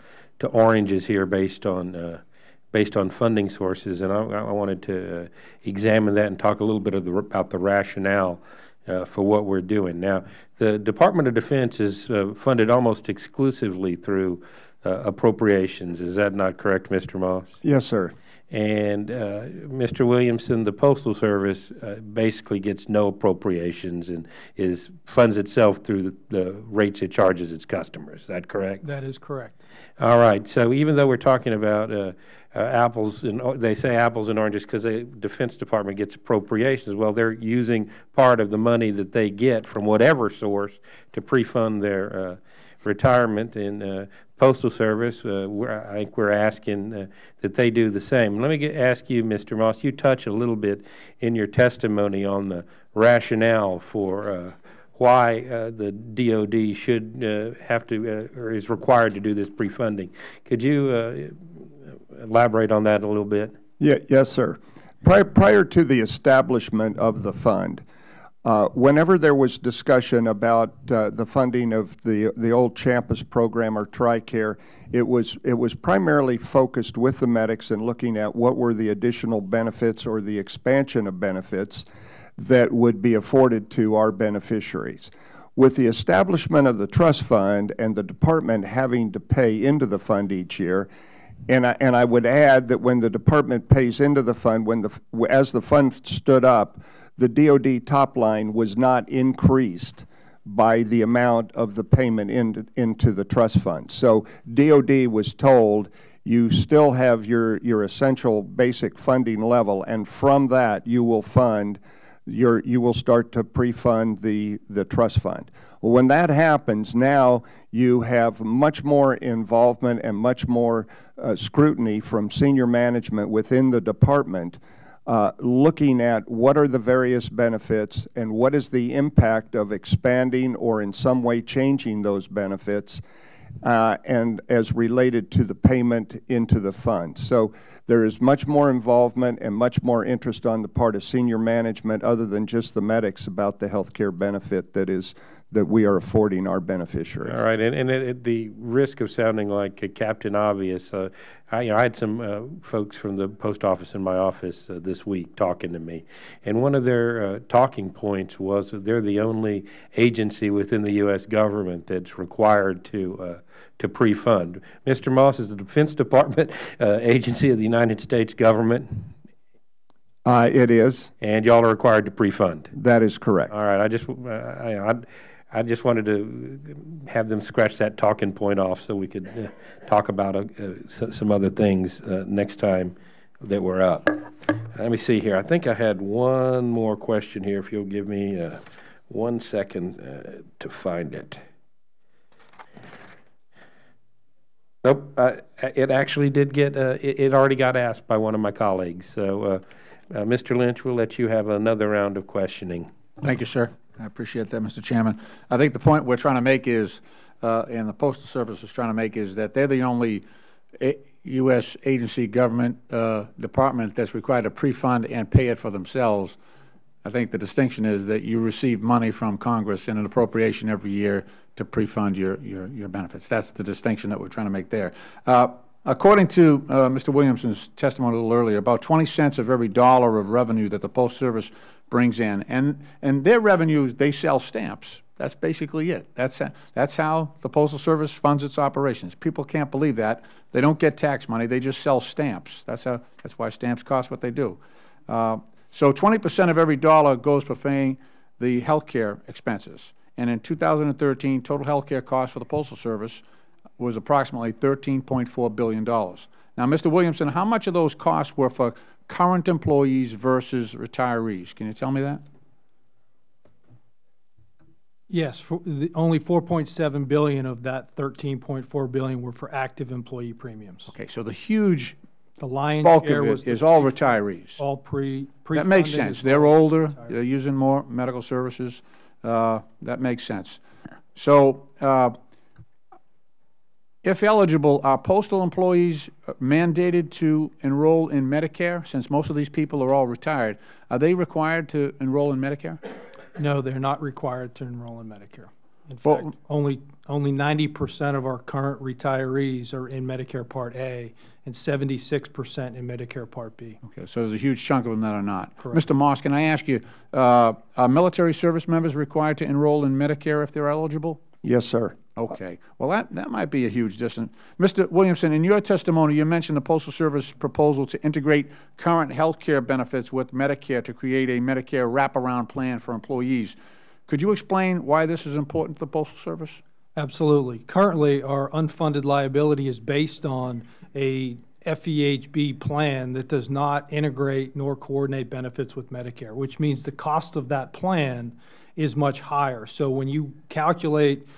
oranges here based on funding sources, and I wanted to examine that and talk a little bit about the rationale for what we're doing. Now, the Department of Defense is funded almost exclusively through appropriations. Is that not correct, Mr. Moss? Yes, sir. And Mr. Williamson, the Postal Service basically gets no appropriations and funds itself through the rates it charges its customers. Is that correct? That is correct. All right. So even though we're talking about apples, and they say apples and oranges because the Defense Department gets appropriations, well, they're using part of the money that they get from whatever source to pre-fund their retirement. And Postal Service, I think we're asking that they do the same. Let me ask you, Mr. Moss, you touch a little bit in your testimony on the rationale for why the DOD should have to or is required to do this pre-funding. Could you elaborate on that a little bit? Yes, sir. Prior to the establishment of the fund, whenever there was discussion about the funding of the old Champus program or TRICARE, it was primarily focused with the medics and looking at what were the additional benefits or the expansion of benefits that would be afforded to our beneficiaries. With the establishment of the trust fund and the department having to pay into the fund each year, and I would add that when the department pays into the fund, as the fund stood up, the DOD top line was not increased by the amount of the payment into the trust fund. So DOD was told, you still have your essential basic funding level, and from that you will start to pre-fund the trust fund. Well, when that happens, now you have much more involvement and much more scrutiny from senior management within the department, looking at what are the various benefits and what is the impact of expanding or in some way changing those benefits, and as related to the payment into the fund. So there is much more involvement and much more interest on the part of senior management other than just the medics about the health care benefit that we are affording our beneficiaries. All right, and at the risk of sounding like Captain Obvious, I had some folks from the post office in my office this week talking to me, and one of their talking points was that they're the only agency within the U.S. government that's required to pre-fund. Mr. Moss, is the Defense Department agency of the United States government? It is. And y'all are required to pre-fund? That is correct. All right, I just wanted to have them scratch that talking point off so we could talk about some other things next time that we're up. Let me see here. I think I had one more question here, if you'll give me 1 second to find it. Nope. It actually did get, it already got asked by one of my colleagues. So, Mr. Lynch, we'll let you have another round of questioning. Thank you, sir. I appreciate that, Mr. Chairman. I think the point we're trying to make is, and the Postal Service is trying to make, is that they're the only U.S. agency government department that's required to pre-fund and pay it for themselves. I think the distinction is that you receive money from Congress in an appropriation every year to pre-fund your benefits. That's the distinction that we're trying to make there. According to Mr. Williamson's testimony a little earlier, about 20 cents of every dollar of revenue that the Postal Service brings in, and their revenues, they sell stamps. That's basically it. That's how the Postal Service funds its operations. People can't believe that. They don't get tax money. They just sell stamps. That's why stamps cost what they do. So 20% of every dollar goes for paying the health care expenses. And in 2013, total health care costs for the Postal Service was approximately $13.4 billion. Now, Mr. Williamson, how much of those costs were for current employees versus retirees? Can you tell me that? Yes, only $4.7 billion of that $13.4 billion were for active employee premiums. Okay, so the huge lion's bulk share of was it is all retirees. all pre. That makes sense. They're older. They're using more medical services. That makes sense. So, if eligible, are postal employees mandated to enroll in Medicare? Since most of these people are all retired, are they required to enroll in Medicare? No, they're not required to enroll in Medicare. In fact, only 90% of our current retirees are in Medicare Part A and 76% in Medicare Part B. Okay, so there's a huge chunk of them that are not. Correct. Mr. Moss, can I ask you, are military service members required to enroll in Medicare if they're eligible? Yes, sir. Okay. Well, that might be a huge distance. Mr. Williamson, in your testimony, you mentioned the Postal Service proposal to integrate current health care benefits with Medicare to create a Medicare wraparound plan for employees. Could you explain why this is important to the Postal Service? Absolutely. Currently, our unfunded liability is based on a FEHB plan that does not integrate nor coordinate benefits with Medicare, which means the cost of that plan is much higher. So when you calculate,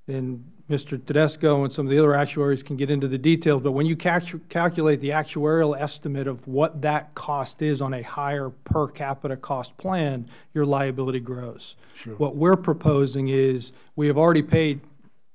and Mr. Tedesco and some of the other actuaries can get into the details, but when you calculate the actuarial estimate of what that cost is on a higher per capita cost plan, your liability grows. Sure. What we're proposing is we have already paid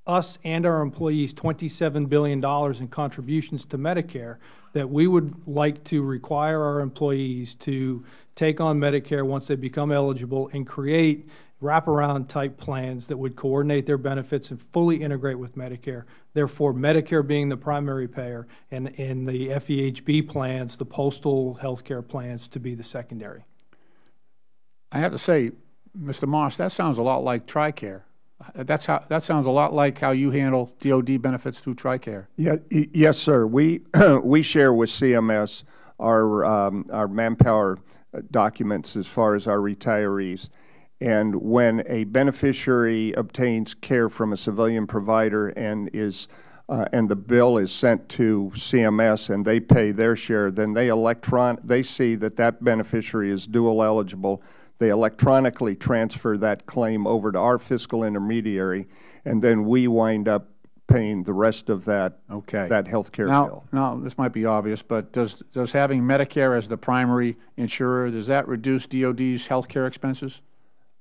us and our employees $27 billion in contributions to Medicare, that we would like to require our employees to take on Medicare once they become eligible and create wraparound type plans that would coordinate their benefits and fully integrate with Medicare. Therefore, Medicare being the primary payer and the FEHB plans, the postal health care plans, to be the secondary. I have to say, Mr. Moss, that sounds a lot like TRICARE. That sounds a lot like how you handle DOD benefits through TRICARE. Yeah, yes, sir. We share with CMS our manpower documents as far as our retirees. And when a beneficiary obtains care from a civilian provider and the bill is sent to CMS and they pay their share, then they see that beneficiary is dual eligible. They electronically transfer that claim over to our fiscal intermediary, and then we wind up paying the rest of that health care bill. Now, this might be obvious, but does having Medicare as the primary insurer, does that reduce DOD's health care expenses?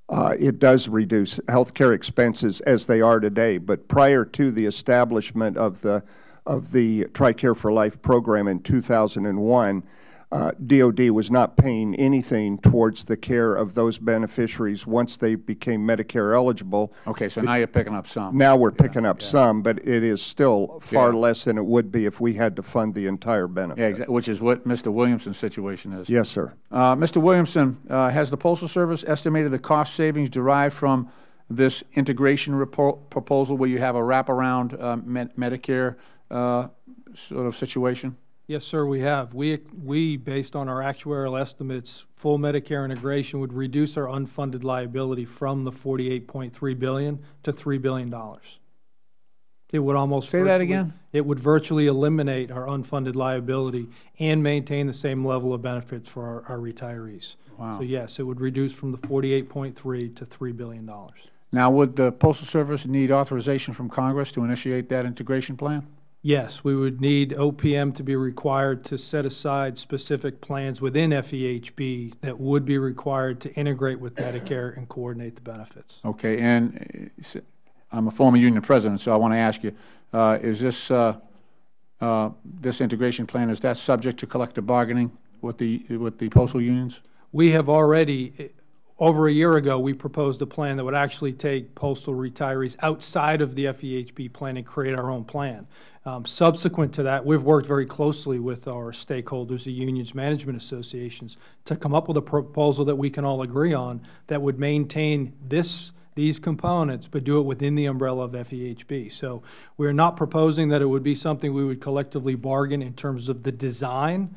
It does reduce health care expenses as they are today, but prior to the establishment of the TRICARE for Life program in 2001, DOD was not paying anything towards the care of those beneficiaries once they became Medicare eligible. Okay, so now you're picking up some. Now we're picking up some, but it is still far less than it would be if we had to fund the entire benefit. Yeah, exactly, which is what Mr. Williamson's situation is. Yes, sir. Mr. Williamson, has the Postal Service estimated the cost savings derived from this integration proposal where you have a wraparound Medicare sort of situation? Yes, sir, we have. We, based on our actuarial estimates, full Medicare integration would reduce our unfunded liability from the $48.3 billion to $3 billion. It would almost say that again. It would virtually eliminate our unfunded liability and maintain the same level of benefits for our retirees. Wow. So yes, it would reduce from the $48.3 to $3 billion. Now, would the Postal Service need authorization from Congress to initiate that integration plan? Yes, we would need OPM to be required to set aside specific plans within FEHB that would be required to integrate with Medicare and coordinate the benefits. Okay, and I'm a former union president, so I want to ask you, is this this integration plan, is that subject to collective bargaining with the postal unions? We have already, over a year ago, we proposed a plan that would actually take postal retirees outside of the FEHB plan and create our own plan. Subsequent to that, we've worked very closely with our stakeholders, the unions, management associations, to come up with a proposal that we can all agree on that would maintain these components, but do it within the umbrella of FEHB. So we're not proposing that it would be something we would collectively bargain in terms of the design.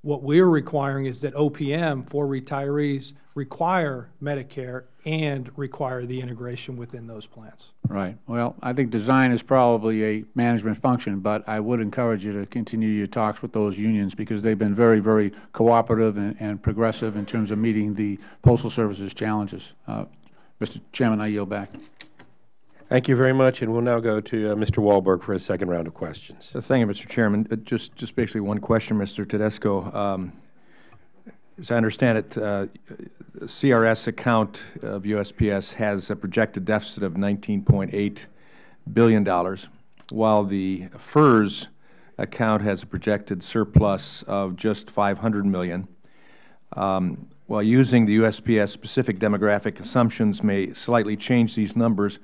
What we're requiring is that OPM for retirees require Medicare and require the integration within those plans. Right. Well, I think design is probably a management function, but I would encourage you to continue your talks with those unions because they've been very, very cooperative and progressive in terms of meeting the Postal Service's challenges. Mr. Chairman, I yield back. Thank you very much, and we'll now go to Mr. Wahlberg for a second round of questions. Thank you, Mr. Chairman. Just basically one question, Mr. Tedesco. As I understand it, CRS account of USPS has a projected deficit of $19.8 billion, while the FERS account has a projected surplus of just $500 million. While using the USPS specific demographic assumptions may slightly change these numbers,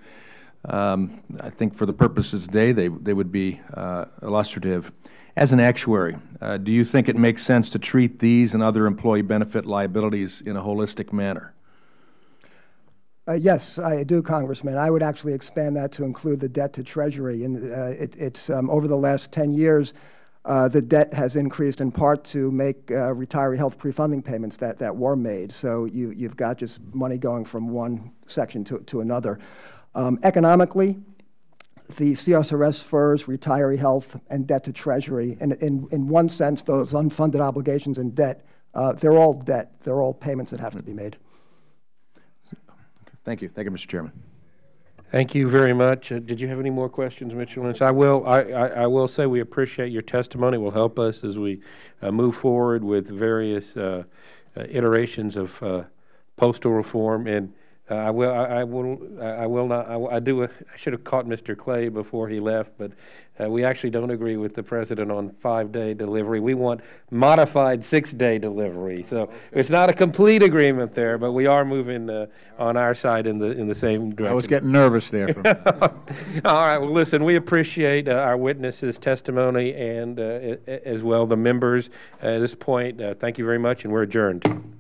I think for the purposes today, they would be illustrative. As an actuary, do you think it makes sense to treat these and other employee benefit liabilities in a holistic manner? Yes, I do, Congressman. I would actually expand that to include the debt to Treasury. And it's over the last 10 years, the debt has increased in part to make retiree health pre-funding payments that were made. So you've got just money going from one section to another. Economically, the CSRS, FERS, retiree health, and debt to Treasury, in one sense, those unfunded obligations and debt, they're all debt. They're all payments that have to be made. Thank you. Thank you, Mr. Chairman. Thank you very much. Did you have any more questions, Mr. Lynch? I will say we appreciate your testimony. It will help us as we move forward with various iterations of postal reform. And I should have caught Mr. Clay before he left, but we actually don't agree with the President on 5-day delivery. We want modified 6-day delivery. So it's not a complete agreement there, but we are moving on our side in the same direction. I was getting nervous there. All right. Well, listen, we appreciate our witnesses' testimony and as well the members. At this point, thank you very much, and we're adjourned.